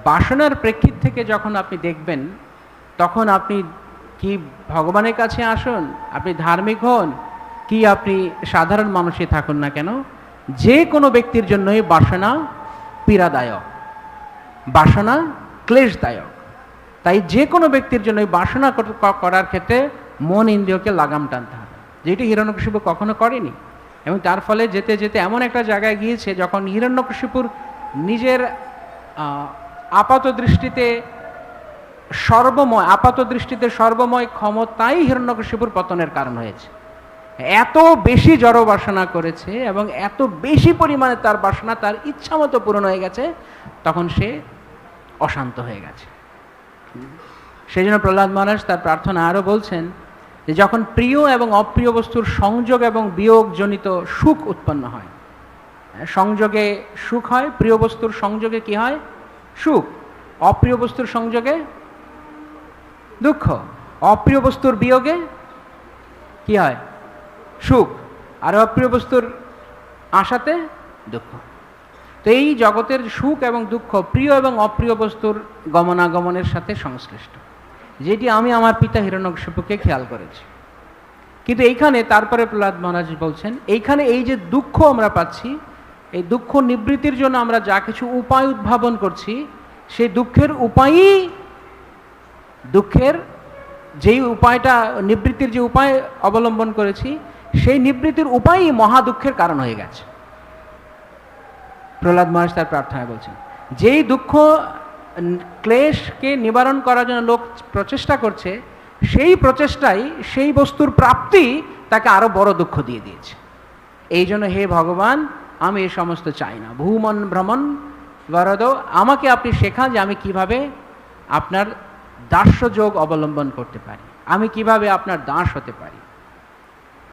বাসনার প্রেক্ষিত থেকে যখন আপনি দেখবেন, তখন আপনি কি ভগবানের কাছে আসুন, আপনি ধার্মিক হন, কি আপনি সাধারণ মানুষই থাকুন না কেন, যে কোনো ব্যক্তির জন্যই বাসনা পীড়াদায়ক, বাসনা ক্লেশদায়ক। তাই যে কোনো ব্যক্তির জন্য বাসনা করার ক্ষেত্রে মন ইন্দ্রিয়কে লাগাম টানতে হবে, যেটি হিরণ্যকশিপু কখনো করেনি। এবং তার ফলে যেতে যেতে এমন একটা জায়গায় গিয়েছে, যখন হিরণ্যকশিপুর নিজের আপাত দৃষ্টিতে সর্বময় ক্ষমতাই হিরণ্যকশিপুর পতনের কারণ হয়েছে। এত বেশি জড় বাসনা করেছে এবং এত বেশি পরিমাণে তার বাসনা তার ইচ্ছা মতো পূরণ হয়ে গেছে, তখন সে অশান্ত হয়ে গেছে। সেই জন্য প্রহ্লাদ মহারাজ তার প্রার্থনা আরও বলছেন যে যখন প্রিয় এবং অপ্রিয় বস্তুর সংযোগ এবং বিয়োগ জনিত সুখ উৎপন্ন হয়, সংযোগে সুখ হয়, প্রিয় বস্তুর সংযোগে কি হয়? সুখ। অপ্রিয় বস্তুর সংযোগে দুঃখ। অপ্রিয় বস্তুর বিয়োগে কি হয়? সুখ। আর অপ্রিয় বস্তুর আশাতে দুঃখ। তো এই জগতের সুখ এবং দুঃখ প্রিয় এবং অপ্রিয় বস্তুর গমনাগমনের সাথে সংশ্লিষ্ট, যেটি আমি আমার পিতা হিরণ্যকশিপুকে খেয়াল করেছি। কিন্তু এইখানে তারপরে প্রহ্লাদ মহারাজ বলছেন, এইখানে এই যে দুঃখ আমরা পাচ্ছি, এই দুঃখ নিবৃত্তির জন্য আমরা যা কিছু উপায় উদ্ভাবন করছি, সেই দুঃখের যেই উপায়টা, নিবৃত্তির যে উপায় অবলম্বন করেছি, সেই নিবৃত্তির উপায়ই মহা দুঃখের কারণ হয়ে গেছে। প্রহ্লাদ মহারাজ তার প্রার্থনায় বলছেন, যেই দুঃখ ক্লেশকে নিবারণ করার জন্য লোক প্রচেষ্টা করছে, সেই প্রচেষ্টাই সেই বস্তুর প্রাপ্তি তাকে আরো বড় দুঃখ দিয়ে দিয়েছে। এই জন্য হে ভগবান, আমি এই সমস্ত চাই না। ভূমন ভ্রমণ বরদ, আমাকে আপনি শেখান যে আমি কিভাবে আপনার দাস্যযোগ অবলম্বন করতে পারি, আমি কিভাবে আপনার দাস হতে পারি।